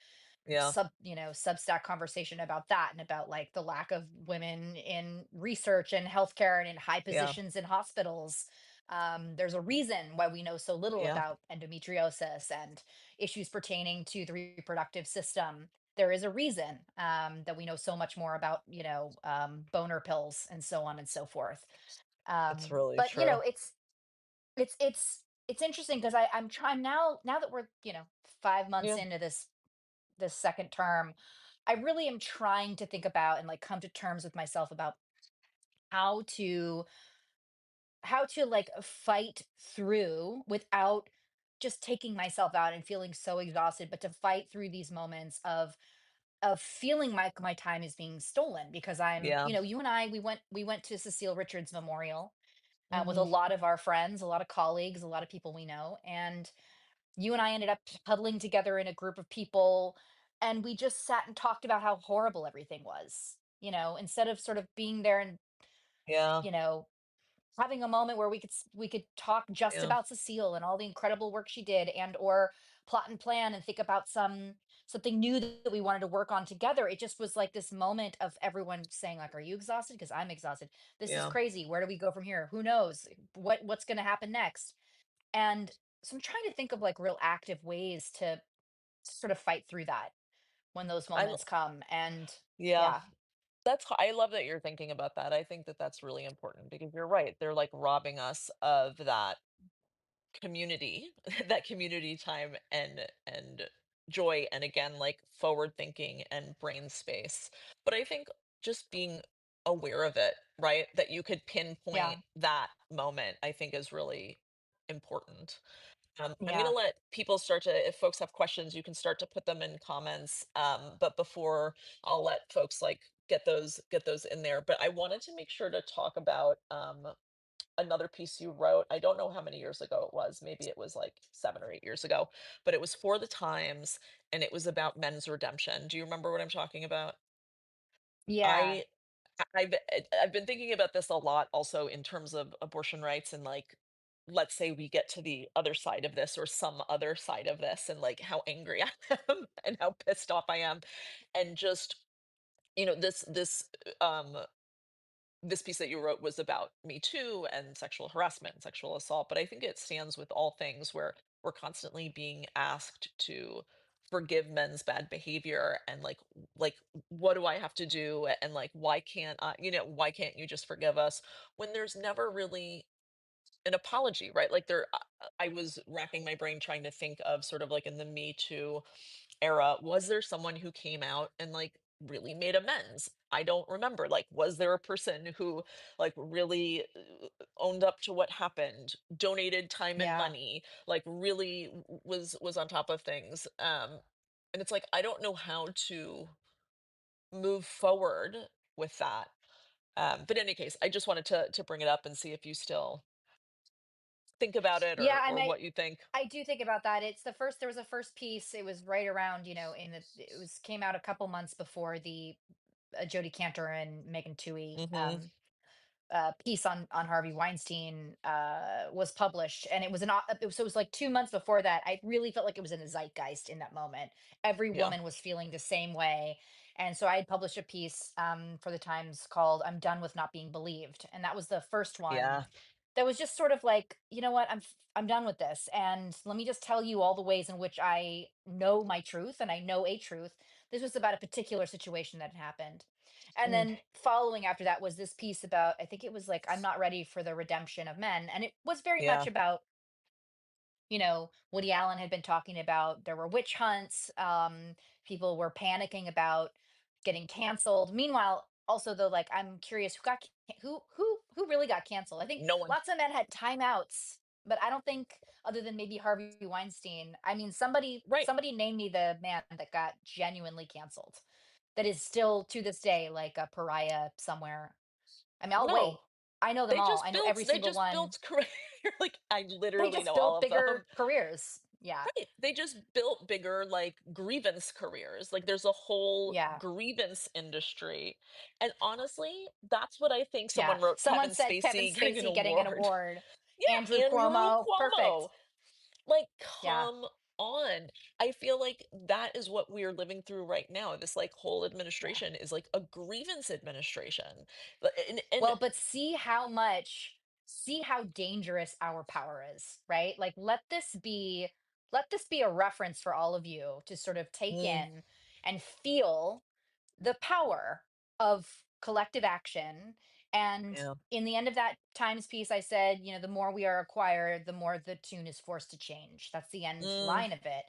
Yeah. substack conversation about that, and about like the lack of women in research and healthcare and in high Yeah. positions in hospitals. There's a reason why we know so little Yeah. about endometriosis and issues pertaining to the reproductive system. There is a reason that we know so much more about, boner pills and so on and so forth. It's really But true. it's interesting because I'm trying now that we're 5 months Yeah. into this second term. I really am trying to think about and like come to terms with myself about how to like fight through without just taking myself out and feeling so exhausted, but to fight through these moments of feeling like my time is being stolen, because Yeah. you and I, we went to Cecile Richards Memorial with a Hmm. lot of our friends, a lot of colleagues, a lot of people we know. And you and I ended up huddling together in a group of people, and we just sat and talked about how horrible everything was. Instead of sort of being there and, Yeah. you know, having a moment where we could talk just Yeah. about Cecile and all the incredible work she did, and or plot and plan and think about something new that we wanted to work on together. It just was like this moment of everyone saying like, "Are you exhausted? Because I'm exhausted. This is Yeah. crazy. Where do we go from here? Who knows what's going to happen next?" And so I'm trying to think of like real active ways to sort of fight through that when those I moments come. And yeah. yeah, I love that you're thinking about that. I think that that's really important because you're right. They're like robbing us of that community, that community time and joy and again like forward thinking and brain space. But I think just being aware of it, right? That you could pinpoint yeah, that moment, I think is really important. I'm going to yeah, let people start to, if folks have questions, you can start to put them in comments. But before I'll let folks like get those in there. But I wanted to make sure to talk about another piece you wrote. I don't know how many years ago it was. Maybe it was like 7 or 8 years ago, but it was for the Times, and it was about men's redemption. Do you remember what I'm talking about? Yeah. I I've been thinking about this a lot also in terms of abortion rights and, like, let's say we get to the other side of this or some other side of this and, like, how angry I am and how pissed off I am, and just, this piece that you wrote was about Me Too and sexual harassment and sexual assault, but I think it stands with all things where we're constantly being asked to forgive men's bad behavior and like what do I have to do and like why can't why can't you just forgive us when there's never really an apology, right? Like I was racking my brain trying to think of sort of like in the Me Too era, was there someone who came out and like really made amends? I don't remember. Like, was there a person who like really owned up to what happened, donated time and Yeah. money, like really was on top of things? And it's like I don't know how to move forward with that. But in any case, I just wanted to bring it up and see if you still think about it Yeah, or what you think. I do think about that. It's the first there was a first piece. It was right around, in the it was came out a couple months before the Jodie Cantor and Megan Twohey Hmm. piece on Harvey Weinstein was published, and it was so it was like 2 months before that. I really felt like it was in the zeitgeist in that moment. Every Yeah. woman was feeling the same way, and so I had published a piece for the Times called "I'm Done with Not Being Believed," and that was the first one Yeah. that was just sort of like, you know what, I'm done with this, and let me just tell you all the ways in which I know my truth and I know a truth. This was about a particular situation that had happened. And Mm, then following after that was this piece about, I think it was like, I'm not ready for the redemption of men. And it was very much yeah. about, Woody Allen had been talking about there were witch hunts. People were panicking about getting canceled. Meanwhile, also though, like I'm curious who really got canceled. I think No one. lots of men had timeouts, but I don't think other than maybe Harvey Weinstein. I mean, somebody Right. somebody name me the man that got genuinely canceled. That is still to this day like a pariah somewhere. I mean, I'll No. wait. I know them all. I know every They single just one. built career like, I They literally just know all built of them. bigger careers. Yeah. Right. They just built bigger, like, grievance careers. Like, there's a whole Yeah. grievance industry, and honestly, that's what I think Yeah. someone wrote Someone Kevin said Kevin Spacey getting an Spacey getting an award. award. Andrew Yeah, Andrew Cuomo. Cuomo. Perfect. Like, Yeah. come on. I feel like that is what we are living through right now. This, like, whole Yeah. administration is like a grievance administration. But and Well, but see how dangerous our power is, right? Like let this be a reference for all of you to sort of take mm, in and feel the power of collective action. And yeah. in the end of that Times piece, I said, the more we are acquired, the more the tune is forced to change. That's the end Mm, line of it.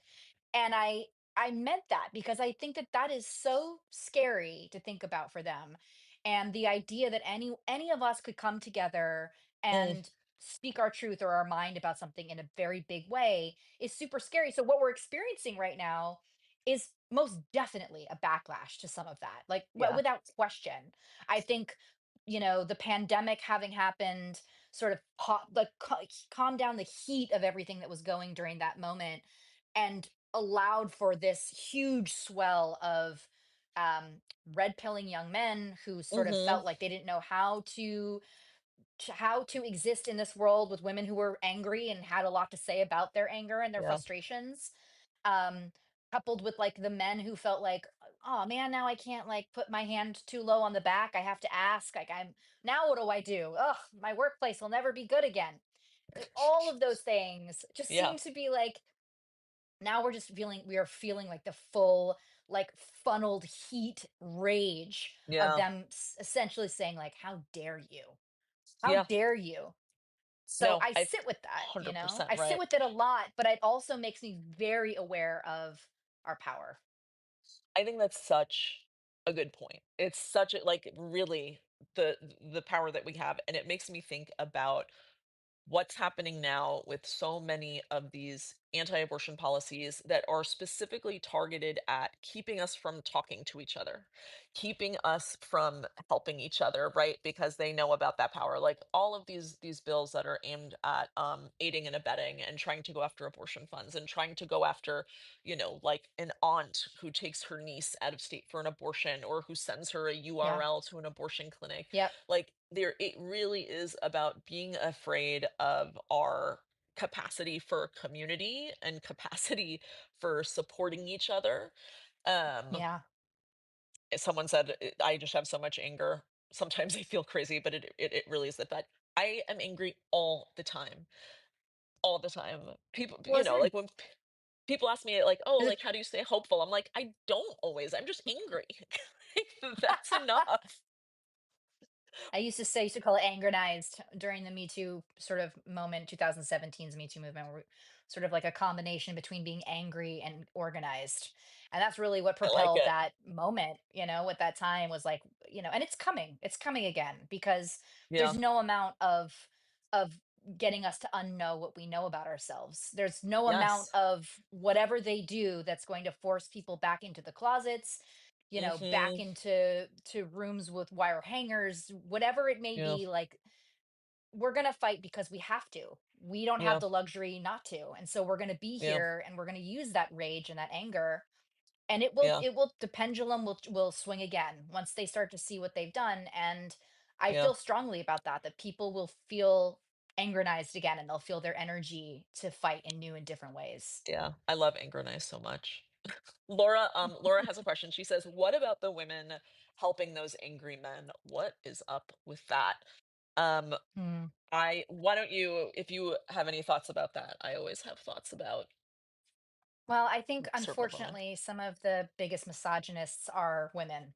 And I meant that because I think that that is so scary to think about for them. And the idea that any of us could come together mm, and speak our truth or our mind about something in a very big way is super scary. So what we're experiencing right now is most definitely a backlash to some of that, like yeah. without question. I think, the pandemic having happened sort of calm down the heat of everything that was going during that moment and allowed for this huge swell of red pilling young men who sort of Mhm. felt like they didn't know how to exist in this world with women who were angry and had a lot to say about their anger and their Yeah. frustrations, um coupled with like the men who felt like, oh man, now I can't like put my hand too low on the back, I have to ask, like, I'm now what do I do? Ugh, my workplace will never be good again. All of those things just Yeah. seem to be like, now we are feeling like the full, like funneled heat rage of Yeah. them essentially saying like, how dare you, how Yeah. dare you. So No, I I sit with that, 100% I sit right. with it a lot, but it also makes me very aware of our power. I think that's such a good point. It's such a like, really, the power that we have, and it makes me think about what's happening now with so many of these anti-abortion policies that are specifically targeted at keeping us from talking to each other, keeping us from helping each other, right? Because they know about that power. Like all of these bills that are aimed at aiding and abetting and trying to go after abortion funds and trying to go after, like an aunt who takes her niece out of state for an abortion or who sends her a Yeah. URL to an abortion clinic. Yep. Like it really is about being afraid of our capacity for community and capacity for supporting each other. Um, Yeah. someone said, I just have so much anger. Sometimes I feel crazy, but it really is that. I am angry all the time, all the time. People, Well, is there like when people ask me, like, oh, is like, it how do you stay hopeful? I'm like, I don't always. I'm just angry. Like, that's enough. I used to call it angrenized during the Me Too sort of moment, 2017's Me Too movement, where sort of like a combination between being angry and organized. And that's really what I like propelled it. that moment, at that time was like, and it's coming again because there's Yeah. no amount of getting us to unknow what we know about ourselves. There's no amount Yes. of whatever they do that's going to force people back into the closets, back Hmm. into rooms with wire hangers, whatever it may Yeah. be. Like, we're going to fight because we have to. We don't have Yeah. the luxury not to. And so we're going to be Yeah. here and we're going to use that rage and that anger, and Yeah. the pendulum will swing again once they start to see what they've done. And I Yeah. feel strongly about that people will feel angrenized again, and they'll feel their energy to fight in new and different ways. Yeah. I love Anger Nice so much. Laura has a question. She says, "What about the women helping those angry men? What is up with that?" Um, Hmm. why don't you, if you have any thoughts about that? I always have thoughts about Well, I think certain women. unfortunately some of the biggest misogynists are women,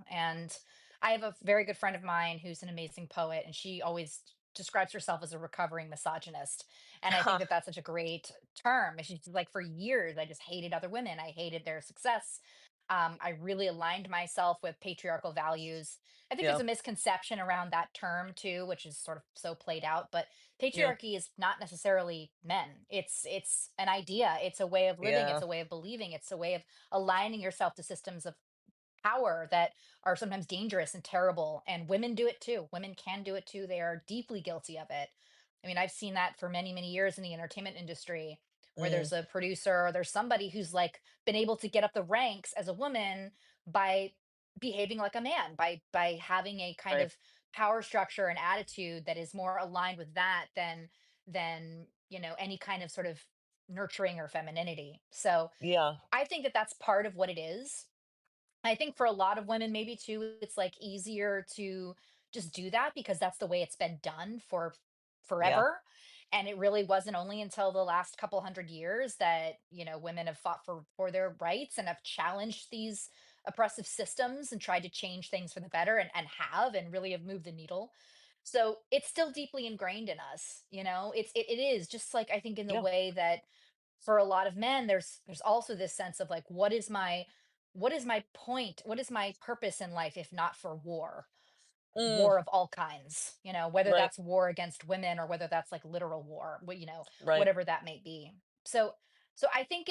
and I have a very good friend of mine who's an amazing poet, and she always describes herself as a recovering misogynist. And I think that that's such a great term. And she's like, for years, I just hated other women. I hated their success. I really aligned myself with patriarchal values. I think there's Yeah. a misconception around that term too, which is sort of so played out. But Yeah. patriarchy is not necessarily men. It's an idea, it's a way of living, it's Yeah. a way of believing, it's a way of aligning yourself to systems of power that are sometimes dangerous and terrible. And women do it too. Women can do it too. They are deeply guilty of it. I mean, I've seen that for many, many years in the entertainment industry, where Mm, there's a producer or there's somebody who's like been able to get up the ranks as a woman by behaving like a man, by having a kind right. of power structure and attitude that is more aligned with that than any kind of sort of nurturing or femininity. So Yeah. I think that that's part of what it is. I think for a lot of women, maybe too, it's like easier to just do that because that's the way it's been done for Yeah. forever. And it really wasn't only until the last couple hundred years that, women have fought for their rights and have challenged these oppressive systems and tried to change things for the better, and really have moved the needle. So it's still deeply ingrained in us, it is just like, I think, in the Yeah. way that for a lot of men there's also this sense of like, what is my point, what is my purpose in life if not for Mm, war of all kinds, whether right. that's war against women or whether that's like literal war, Right. whatever that may be. So I think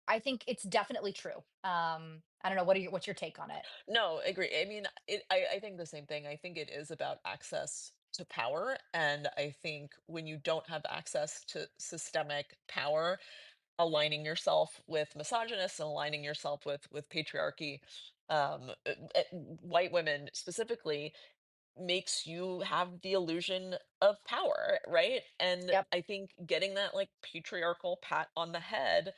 I think it's definitely true. I don't know, what's your take on it? No, agree. I mean, I think the same thing. I think it is about access to power. And I think when you don't have access to systemic power, aligning yourself with misogynists and aligning yourself with patriarchy, white women specifically, makes you have the illusion of power, right? And Yep. I think getting that like patriarchal pat on the head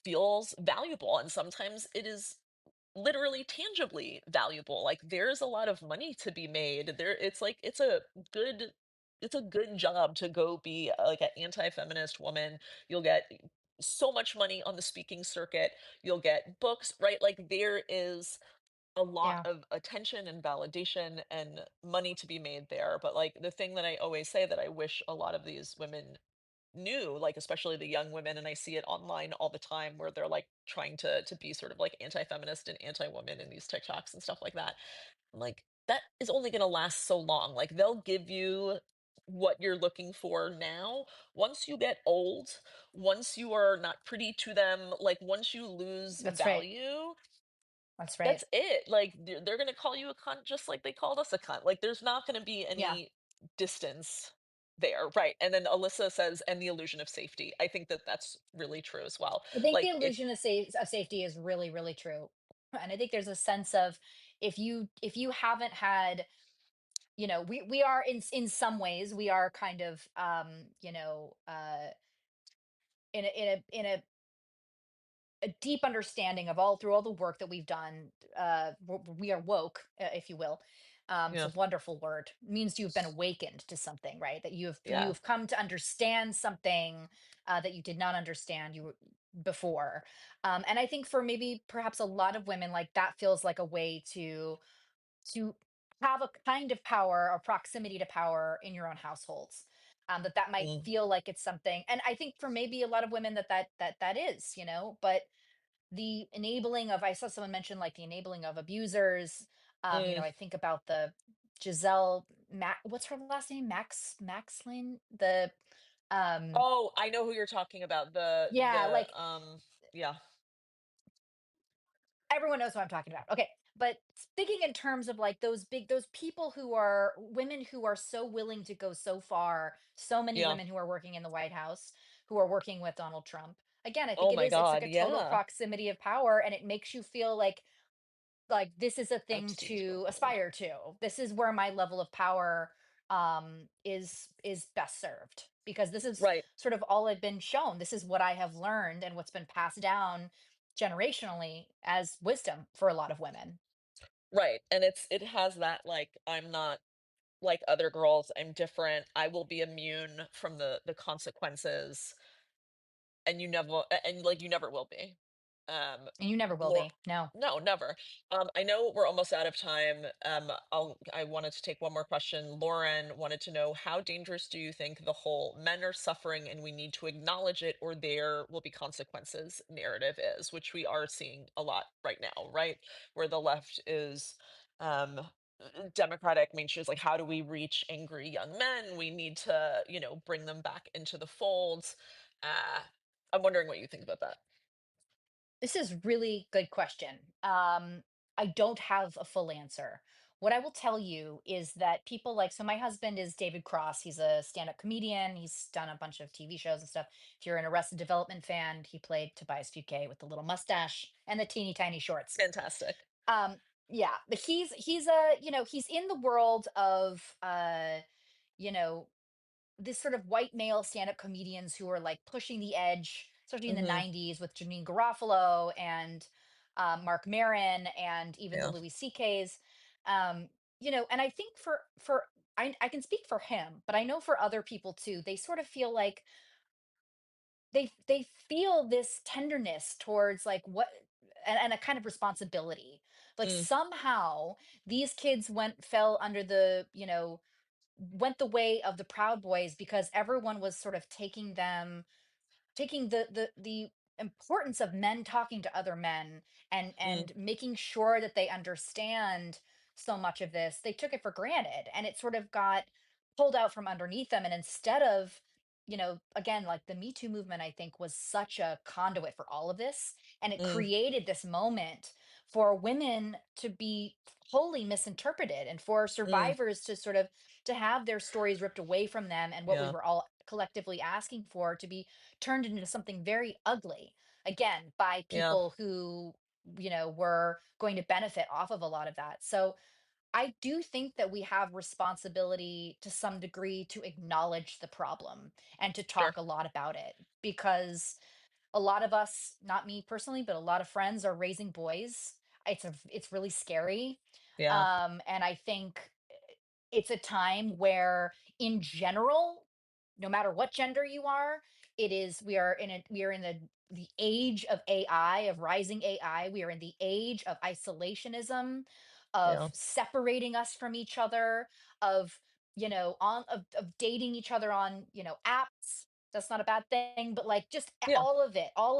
feels valuable. And sometimes it is literally tangibly valuable. Like there's a lot of money to be made. It's like good it's a good job to go be like an anti-feminist woman. You'll get so much money on the speaking circuit. You'll get books, right? Like there is a lot Yeah. of attention and validation and money to be made there. But like the thing that I always say that I wish a lot of these women knew, like especially the young women, and I see it online all the time where they're like trying to be sort of like anti-feminist and anti-woman in these TikToks and stuff like that. I'm like, that is only going to last so long. Like they'll give you what you're looking for now, once you get old, once you are not pretty to them, like once you lose That's right. value, That's that's right. it. Like they're gonna call you a cunt just like they called us a cunt. Like there's not gonna be Yeah. any distance there, right? And then Alyssa says, "And the illusion of safety." I think that that's really true as well. I think the Like if illusion of safety is really, really true. And I think there's a sense of, if you haven't had, we are in some ways, we are kind of, in a deep understanding of all through all the work that we've done. We are woke, if you will. It's a yeah, wonderful word. It means you've been awakened to something, right? That yeah. you've come to understand something that you did not understand you before. And I think for maybe perhaps a lot of women, like that feels like a way to have a kind of power or proximity to power in your own households. That might Mm, feel like it's something, and I think for maybe a lot of women that is, but the enabling of, I saw someone mention like the enabling of abusers. mm. I think about the Giselle what's her last name? Maxlin? The um Oh, I know who you're talking about. yeah, like Yeah, everyone knows what I'm talking about. Okay. But speaking in terms of like those people who are women who are so willing to go so far, so many yeah. women who are working in the White House, who are working with Donald Trump. Again, I think Oh my it's like God, a total yeah. proximity of power, and it makes you feel like this is a thing Epstein's to girlfriend. aspire to. This is where my level of power is best served, because this is Right, sort of all I've been shown. This is what I have learned and what's been passed down generationally as wisdom for a lot of women. right. And it has that like I'm not like other girls. I'm different. I will be immune from the consequences, and like you never will be. And you never will Lor be. No. No, never. I know we're almost out of time. I wanted to take one more question. Lauren wanted to know, how dangerous do you think the whole "men are suffering and we need to acknowledge it or there will be consequences" narrative is, which we are seeing a lot right now, right? Where the left is um democratic mainstream is like, how do we reach angry young men? We need to, bring them back into the folds. Uh, I'm wondering what you think about that. This is really good question. I don't have a full answer. What I will tell you is that people like, so my husband is David Cross. He's a stand-up comedian. He's done a bunch of TV shows and stuff. If you're an Arrested Development fan, he played Tobias Fouquet with the little mustache and the teeny tiny shorts. Fantastic. Um, yeah, but he's a, he's in the world of you know, this sort of white male stand-up comedians who are like pushing the edge, especially in the Hmm. 90s with Janine Garofalo and Mark Maron and even the Yeah. Louis C.K.'s. And I think for I can speak for him, but I know for other people too, they sort of feel like they feel this tenderness towards like what, and a kind of responsibility. Like Mm, somehow these kids fell under the, went the way of the Proud Boys because everyone was sort of taking the importance of men talking to other men mm, and making sure that they understand so much of this. They took it for granted, and it sort of got pulled out from underneath them. And instead of, again, like the Me Too movement, I think was such a conduit for all of this, and it mm, created this moment for women to be wholly misinterpreted, and for mm, survivors to sort of to have their stories ripped away from them, and what we yeah, were all collectively asking for to be turned into something very ugly, again, by yeah, people who, were going to benefit off of a lot of that. So I do think that we have responsibility to some degree to acknowledge the problem and to sure. talk a lot about it, because a lot of us, not me personally, but a lot of friends are raising boys. It's really scary. Yeah, And I think it's a time where, in general, no matter what gender you are, we are in the age of AI, of rising AI. We are in the age of isolationism, of yeah, separating us from each other, of, of dating each other on, apps. That's not a bad thing, but like just yeah, all of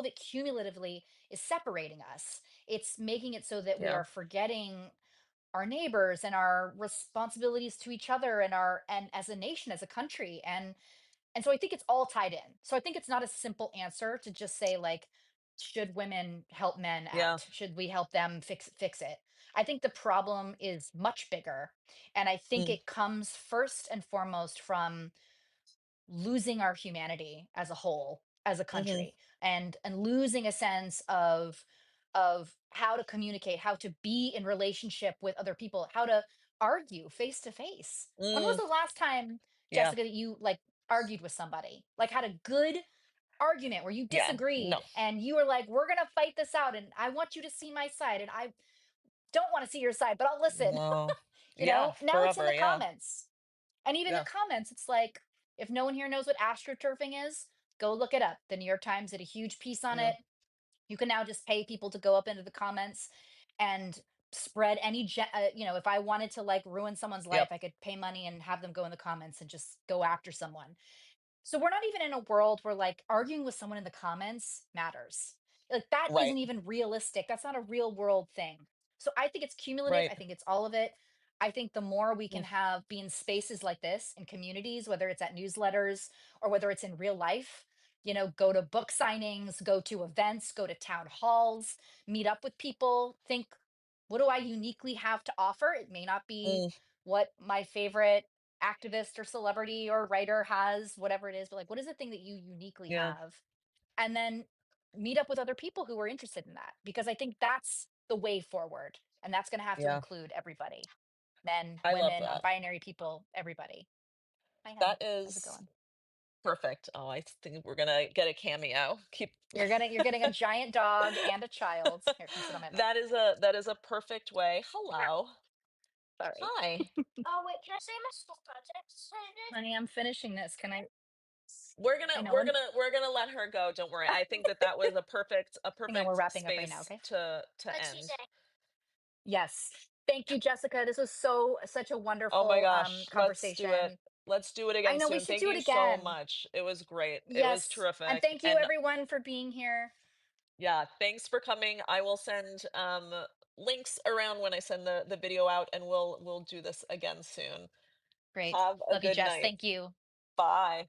it cumulatively is separating us. It's making it so that we yeah, are forgetting our neighbors and our responsibilities to each other and our and as a nation, as a country. And so I think it's all tied in. So I think it's not a simple answer to just say like, should women help men Yeah. out? Should we help them fix it? I think the problem is much bigger. And I think Mm, it comes first and foremost from losing our humanity as a whole, as a mhm, country, and losing a sense of how to communicate, how to be in relationship with other people, how to argue face to face. When was mm, the last time, yeah. Jessica, that you like argued with somebody, like had a good argument where you Yeah. No. disagreed and you were like, we're gonna fight this out and I want you to see my side and I don't want to see your side, but I'll listen. No. You Yeah, know, now it's in forever, the yeah. comments. And even the Yeah. comments, it's like, if no one here knows what astroturfing is, go look it up. The New York Times did a huge piece on Yeah. it. You can now just pay people to go up into the comments and spread any, if I wanted to like ruin someone's life, Yep. I could pay money and have them go in the comments and just go after someone. So we're not even in a world where like arguing with someone in the comments matters. Like that Right. isn't even realistic. That's not a real world thing. So I think it's cumulative. Right. I think it's all of it. I think the more we can Mm, have be in spaces like this in communities, whether it's at newsletters or whether it's in real life, go to book signings, go to events, go to town halls, meet up with people, think, what do I uniquely have to offer? It may not be mm, what my favorite activist or celebrity or writer has, whatever it is, but like, what is the thing that you uniquely yeah. have? And then meet up with other people who are interested in that, because I think that's the way forward. And that's going to have to Yeah. include everybody: men, I love women, non that. binary people, everybody. Hi, That honey. How's it is going? perfect. Oh, I think we're gonna get a cameo. Keep You're getting a giant dog and a child. Here, come sit on my lap. that is a perfect way. Hello. Sorry. Hi. Oh, wait, can I say my school project? Honey, I'm finishing this. Can I? We're gonna I know. we're gonna we're gonna let her go. Don't worry. I think that was a Hang on, we're perfect wrapping up right now, space okay? to What'd she end. say? Yes. Thank you, Jessica. This was such a Oh my wonderful gosh, let's do it. conversation. Let's do it I again know we soon. should Thank do it you so again. much. It was great. It was Yes. And terrific. thank you And everyone for being here. yeah, thanks for coming. I will send links around when I send the video out, and we'll do this again soon. Great. Have a Love you, good Jess. night. Thank you. Bye.